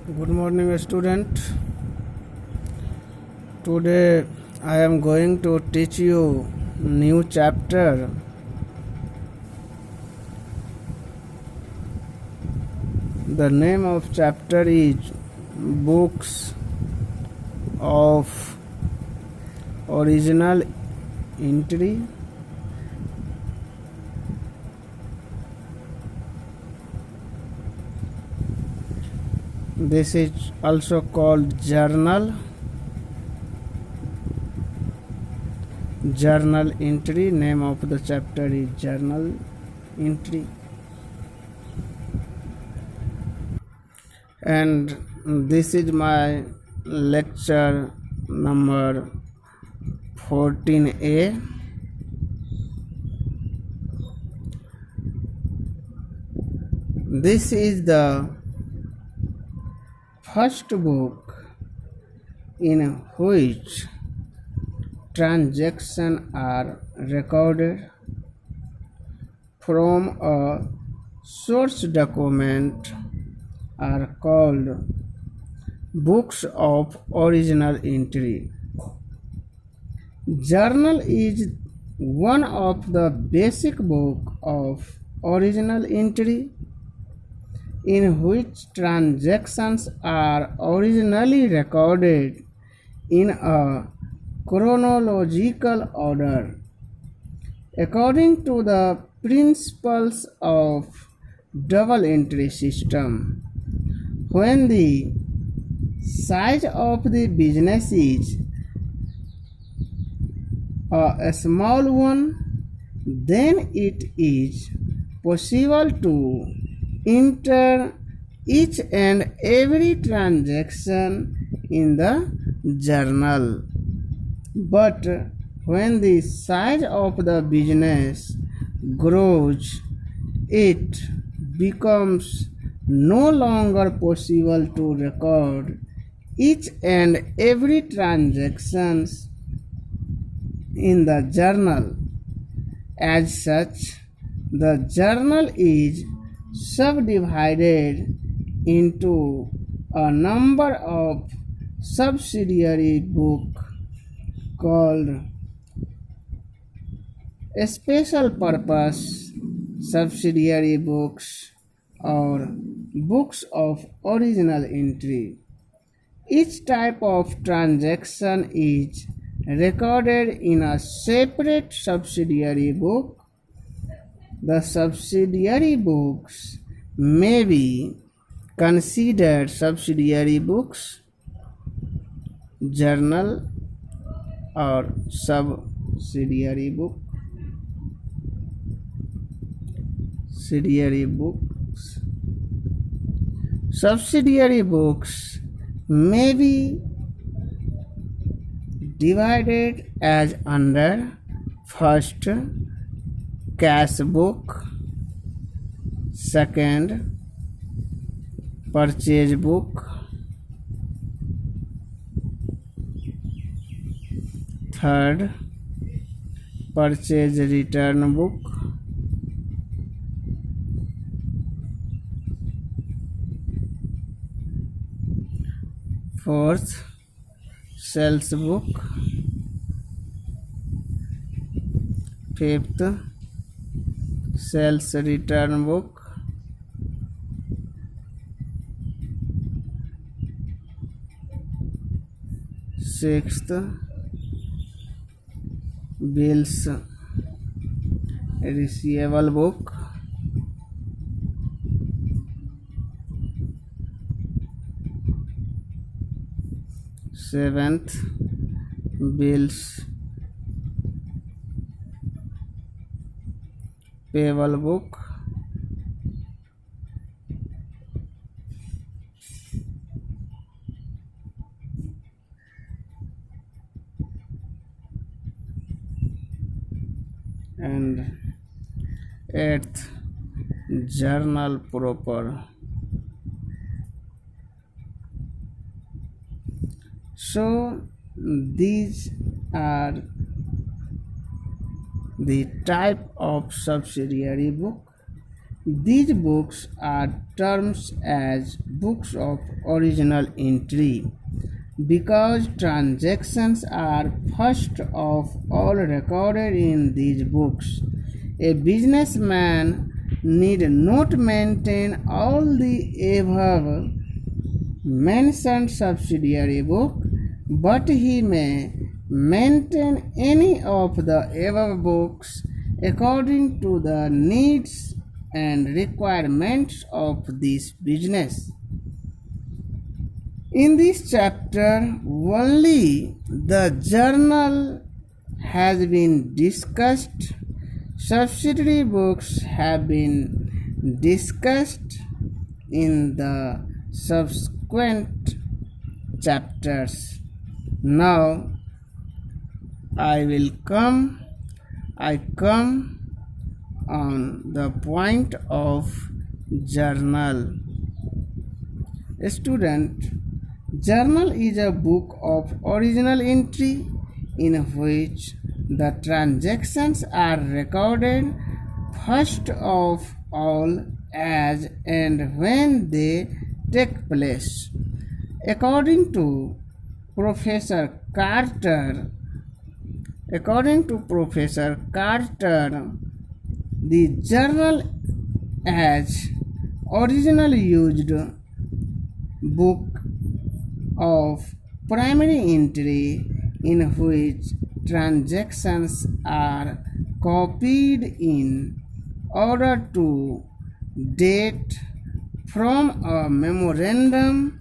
Good morning, student. Today I am going to teach you new chapter. The name of chapter is Books of Original Entry. This is also called journal entry. Name of the chapter is journal entry. And this is my lecture number 14A. This is the first book in which transactions are recorded from a source document are called books of original entry. Journal is one of the basic book of original entry in which transactions are originally recorded in a chronological order according to the principles of double entry system. When the size of the business is a small one, then it is possible to enter each and every transaction in the journal. But when the size of the business grows, it becomes no longer possible to record each and every transaction in the journal. As such, the journal is subdivided into a number of subsidiary books called special purpose subsidiary books or books of original entry. Each type of transaction is recorded in a separate subsidiary book. The subsidiary books may be considered subsidiary books, journal, or subsidiary book. Subsidiary books may be divided as under: first, cash book; second, purchase book; third, purchase return book; fourth, sales book; fifth, sales return book; sixth, bills receivable book; seventh, bills payable book; and eighth, journal proper. So these are the type of subsidiary book These books are termed as books of original entry because transactions are first of all recorded in these books. A businessman need not maintain all the above mentioned subsidiary book, but he may maintain any of the above books according to the needs and requirements of this business. In this chapter, only the journal has been discussed. Subsidiary books have been discussed in the subsequent chapters. Now I come on the point of journal. Student, journal is a book of original entry in which the transactions are recorded first of all as and when they take place. According to Professor Carter, the journal as originally used book of primary entry in which transactions are copied in order to date from a memorandum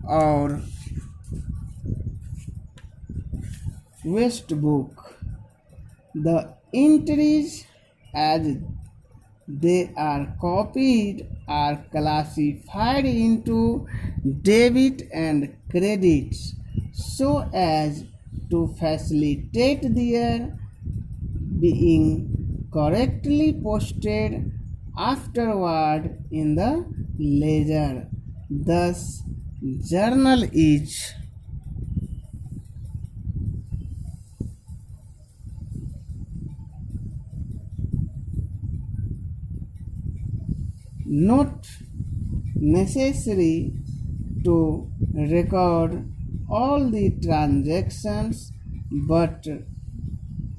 or waste book. The entries as they are copied are classified into debit and credits so as to facilitate their being correctly posted afterward in the ledger. Thus, journal is not necessary to record all the transactions, but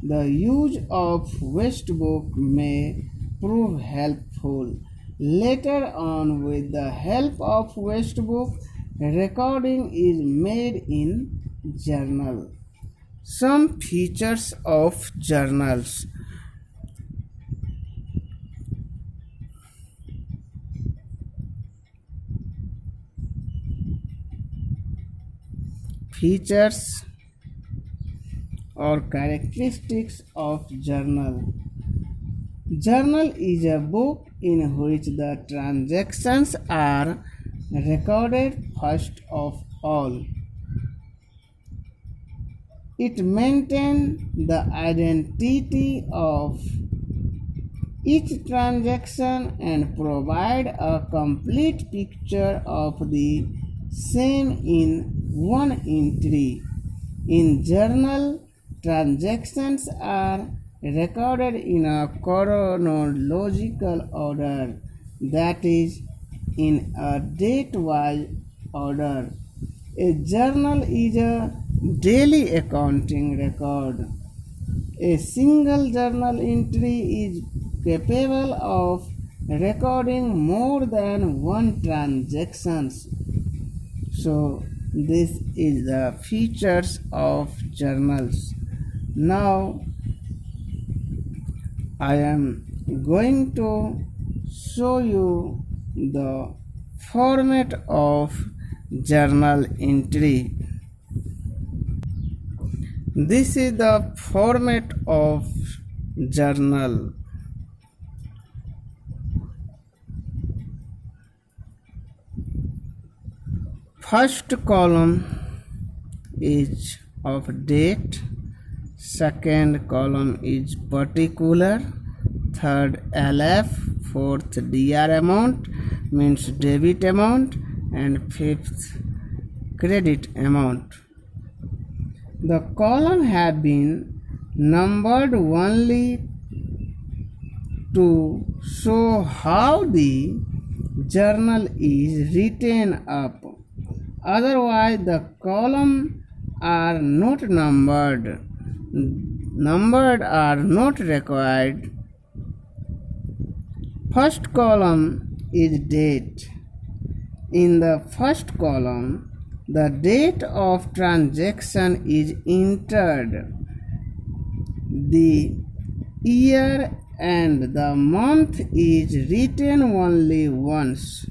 the use of waste book may prove helpful. Later on, with the help of waste book, recording is made in journal. Some features of journals. Features or characteristics of journal. Journal is a book in which the transactions are recorded first of all. It maintains the identity of each transaction and provide a complete picture of the same in one entry. In journal, transactions are recorded in a chronological order, that is, in a date-wise order. A journal is a daily accounting record. A single journal entry is capable of recording more than one transaction. So this is the features of journals. Now I am going to show you the format of journal entry. This is the format of journal. First column is of date, second column is particular, third LF, fourth DR amount means debit amount, and fifth credit amount. The column have been numbered only to show how the journal is written up. Otherwise, the columns are not numbered. Numbered are not required. First column is date. In the first column, the date of transaction is entered. The year and the month is written only once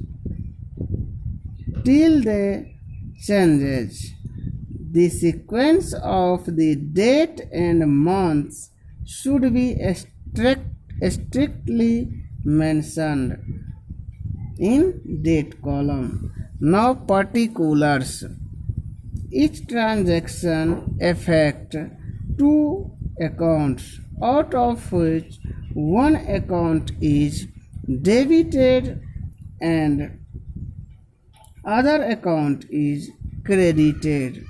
till they changes. The sequence of the date and months should be strictly mentioned in date column. Now particulars. Each transaction affects two accounts, out of which one account is debited and other account is credited.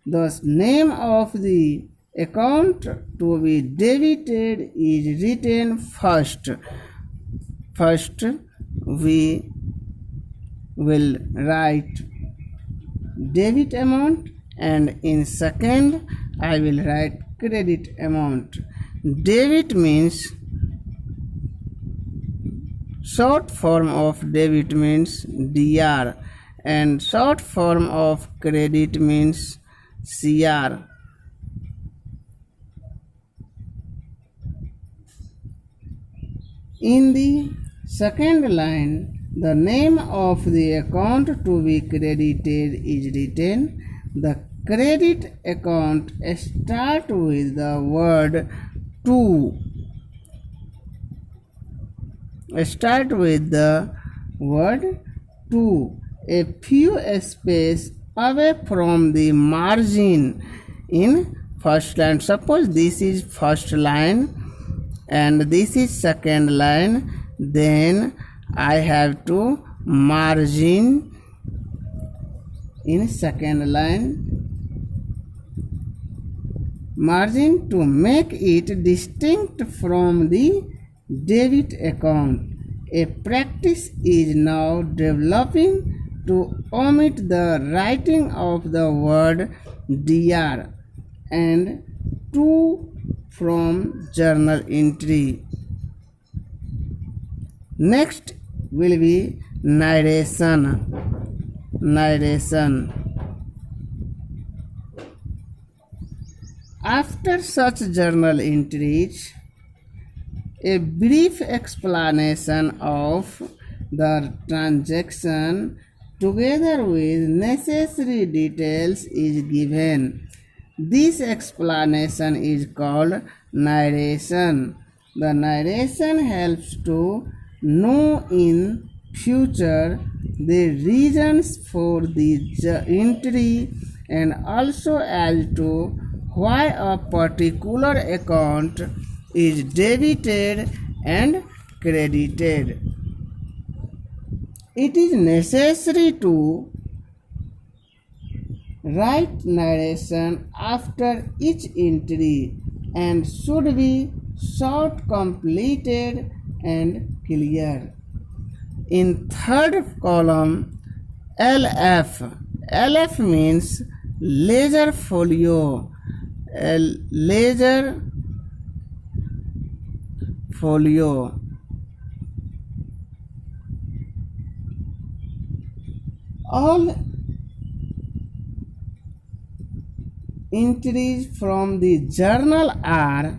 Thus, name of the account to be debited is written first. First, we will write debit amount, and in second, I will write credit amount. Debit means short form of debit means DR, and short form of credit means CR. In the second line, the name of the account to be credited is written. The credit account starts with the word to. Start with the word to, a few spaces away from the margin in first line. Suppose this is first line and this is second line, then I have to margin in second line, margin to make it distinct from the debit account. A practice is now developing to omit the writing of the word DR and to from journal entry. Next will be narration. After such journal entries, a brief explanation of the transaction together with necessary details is given. This explanation is called narration. The narration helps to know in future the reasons for the entry and also as to why a particular account is debited and credited. It is necessary to write narration after each entry and should be short, completed and clear. In third column, LF means ledger folio. Ledger folio. All entries from the journal are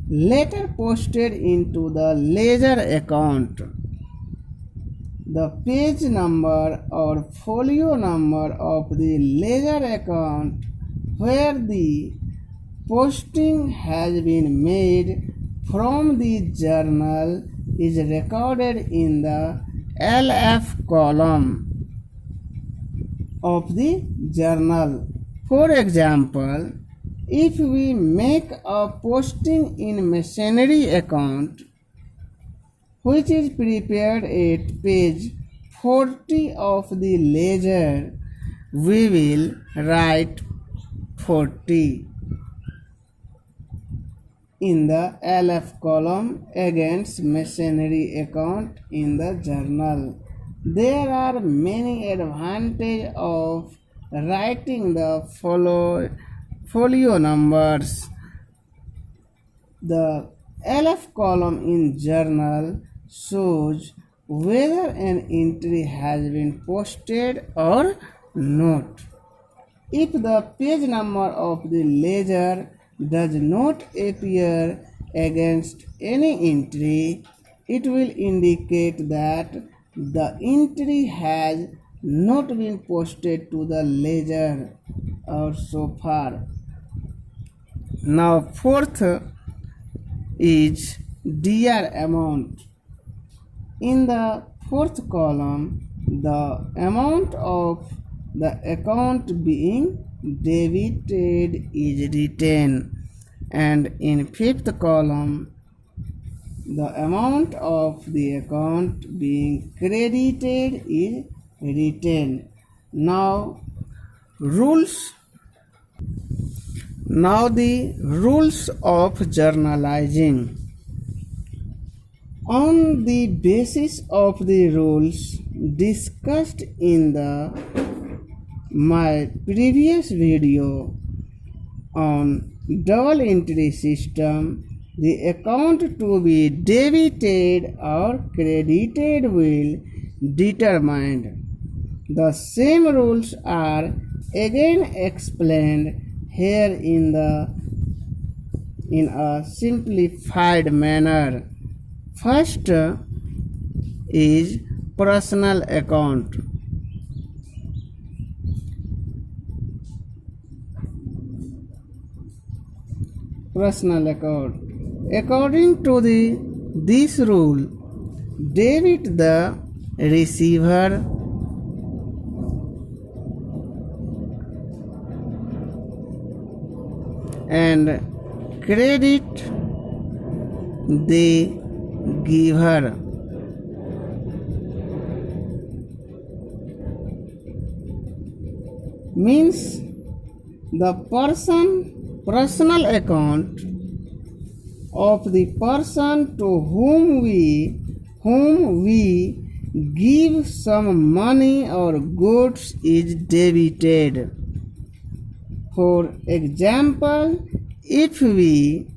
later posted into the ledger account. The page number or folio number of the ledger account where the posting has been made from the journal is recorded in the LF column of the journal. For example, if we make a posting in machinery account which is prepared at page 40 of the ledger, we will write 40. in the LF column against machinery account in the journal. There are many advantages of writing the folio numbers. The LF column in journal shows whether an entry has been posted or not. If the page number of the ledger does not appear against any entry, it will indicate that the entry has not been posted to the ledger or so far. Now, fourth is DR amount. In the fourth column, the amount of the account being debited is written, and in fifth column, the amount of the account being credited is written. Now the rules of journalizing. On the basis of the rules discussed in my previous video on double entry system, the account to be debited or credited will determined. The same rules are again explained here in a simplified manner. First is personal account. Personal account. According to this rule, debit the receiver and credit the giver. Means the personal account of the person to whom we give some money or goods is debited. For example, if we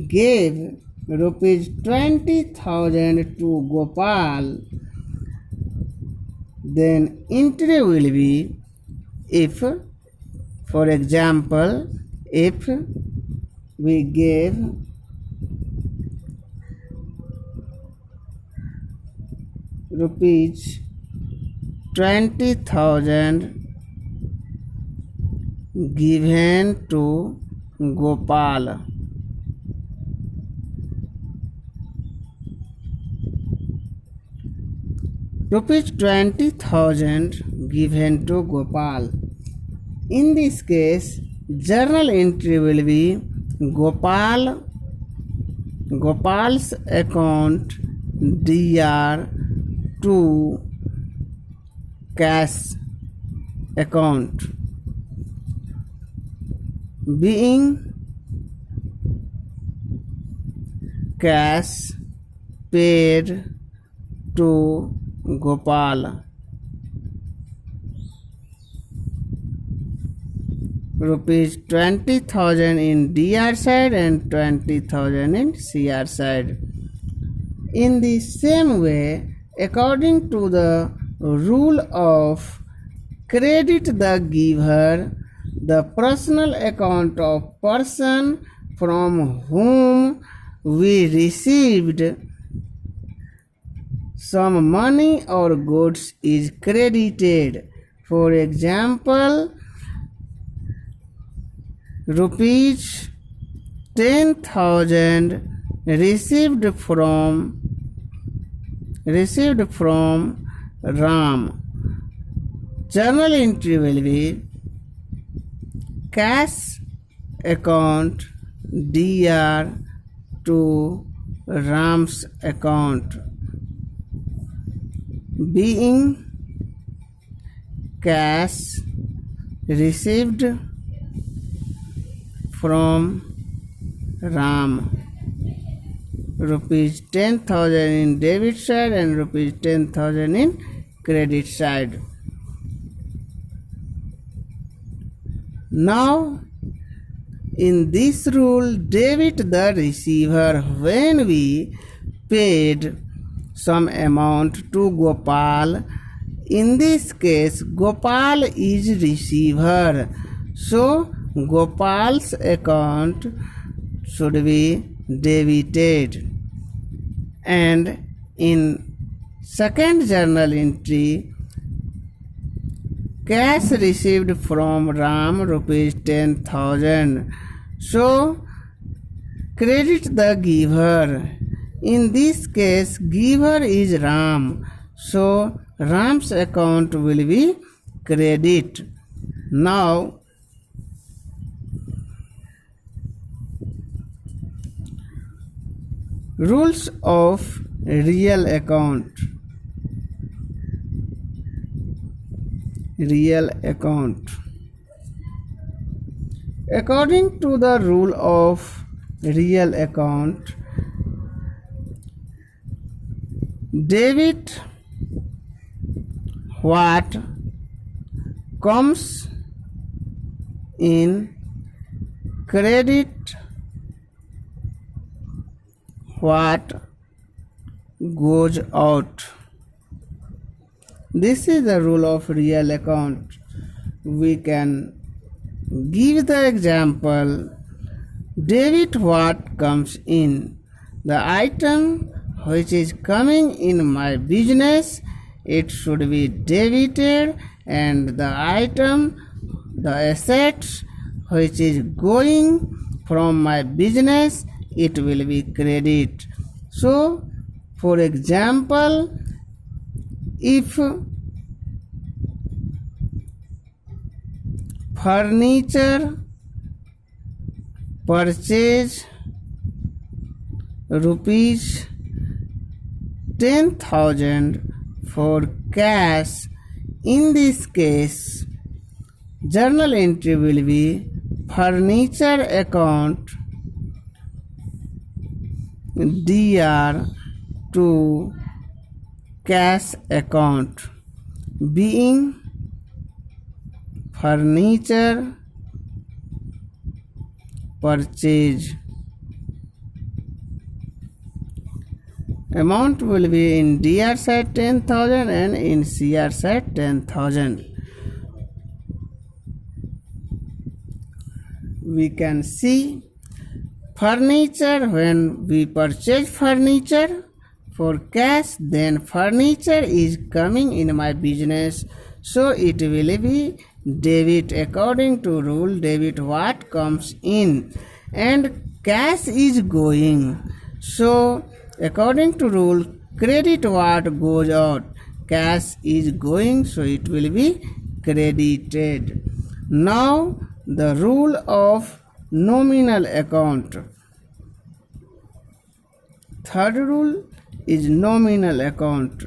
gave rupees 20,000 to Gopal, then entry will be, if, for example, if we gave rupees 20,000 given to Gopal, rupees 20,000 given to Gopal. In this case, journal entry will be Gopal's account DR to cash account, being cash paid to Gopal, rupees 20,000 in DR side and 20,000 in CR side. In the same way, according to the rule of credit the giver, the personal account of person from whom we received some money or goods is credited. For example, rupees 10,000 received from Ram. Journal entry will be cash account DR to Ram's account, being cash received from Ram. Rupees 10,000 in debit side and rupees 10,000 in credit side. Now in this rule, debit the receiver when we paid some amount to Gopal. In this case, Gopal is receiver, so Gopal's account should be debited. And in second journal entry, cash received from Ram rupees 10,000. So credit the giver. In this case, giver is Ram. So Ram's account will be credit. Now rules of real account. Real account. According to the rule of real account, debit what comes in, credit what goes out. This is the rule of real account. We can give the example. Debit what comes in. The item which is coming in my business, it should be debited, and the item, the assets which is going from my business, it will be credit. So for example, if furniture purchase rupees 10,000 for cash, in this case journal entry will be furniture account DR to cash account, being furniture purchase. Amount will be in DR side 10,000 and in CR side 10,000. We can see furniture, when we purchase furniture for cash, then furniture is coming in my business, so it will be debit. According to rule, debit what comes in, and cash is going. So according to rule, credit what goes out. Cash is going, so it will be credited. Now the rule of nominal account. Third rule is nominal account.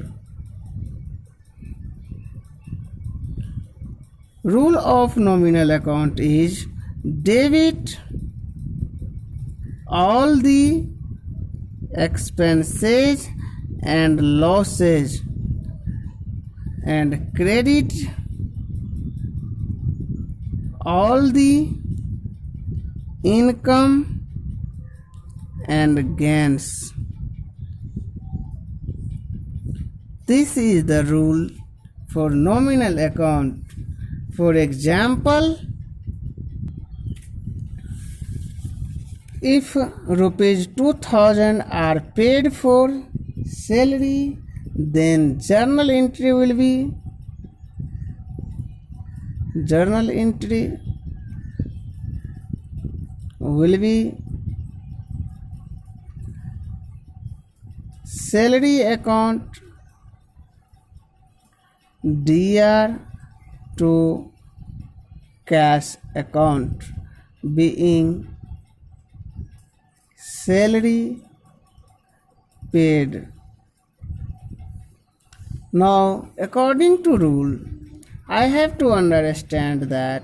Rule of nominal account is debit all the expenses and losses and credit all the income and gains. This is the rule for nominal account. For example, if rupees 2,000 are paid for salary, then journal entry will be salary account DR to cash account, being salary paid. Now according to rule, I have to understand that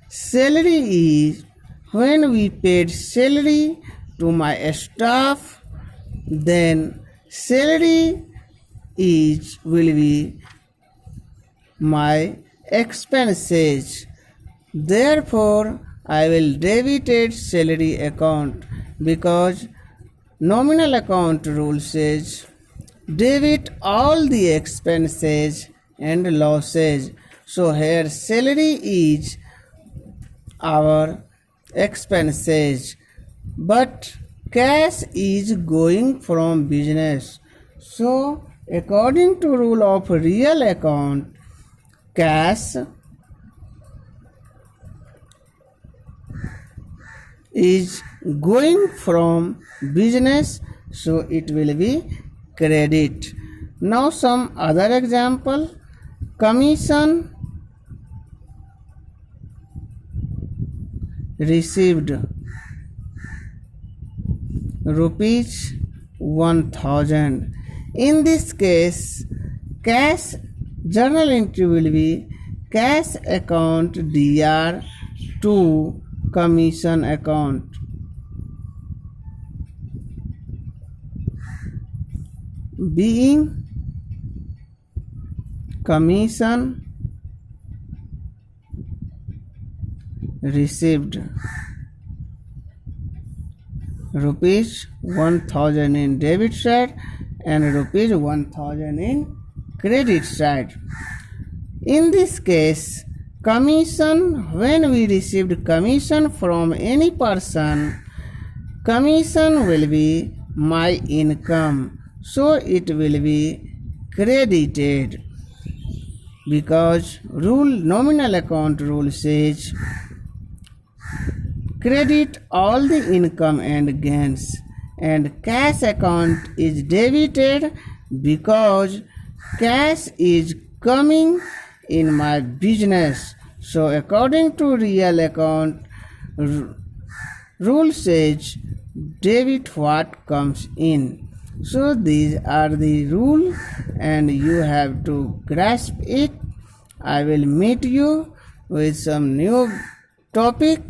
salary is when we paid salary to my staff, then salary is will be my expenses. Therefore, I will debit salary account because nominal account rule says debit all the expenses and losses. So here salary is our expenses, but cash is going from business. So according to rule of real account, cash is going from business, so it will be credit. Now some other example. Commission received rupees 1000. In this case, cash journal entry will be cash account dr to commission account. Being commission received rupees 1000 in debit side and rupees 1000 in credit side. In this case, commission, when we received commission from any person, commission will be my income, so it will be credited, because nominal account rule says credit all the income and gains, and cash account is debited because cash is coming in my business. So according to real account rule says debit what comes in. So these are the rule and you have to grasp it. I will meet you with some new topic,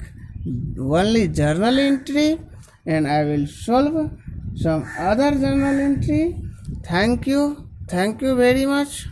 only journal entry, and I will solve some other journal entry. Thank you very much.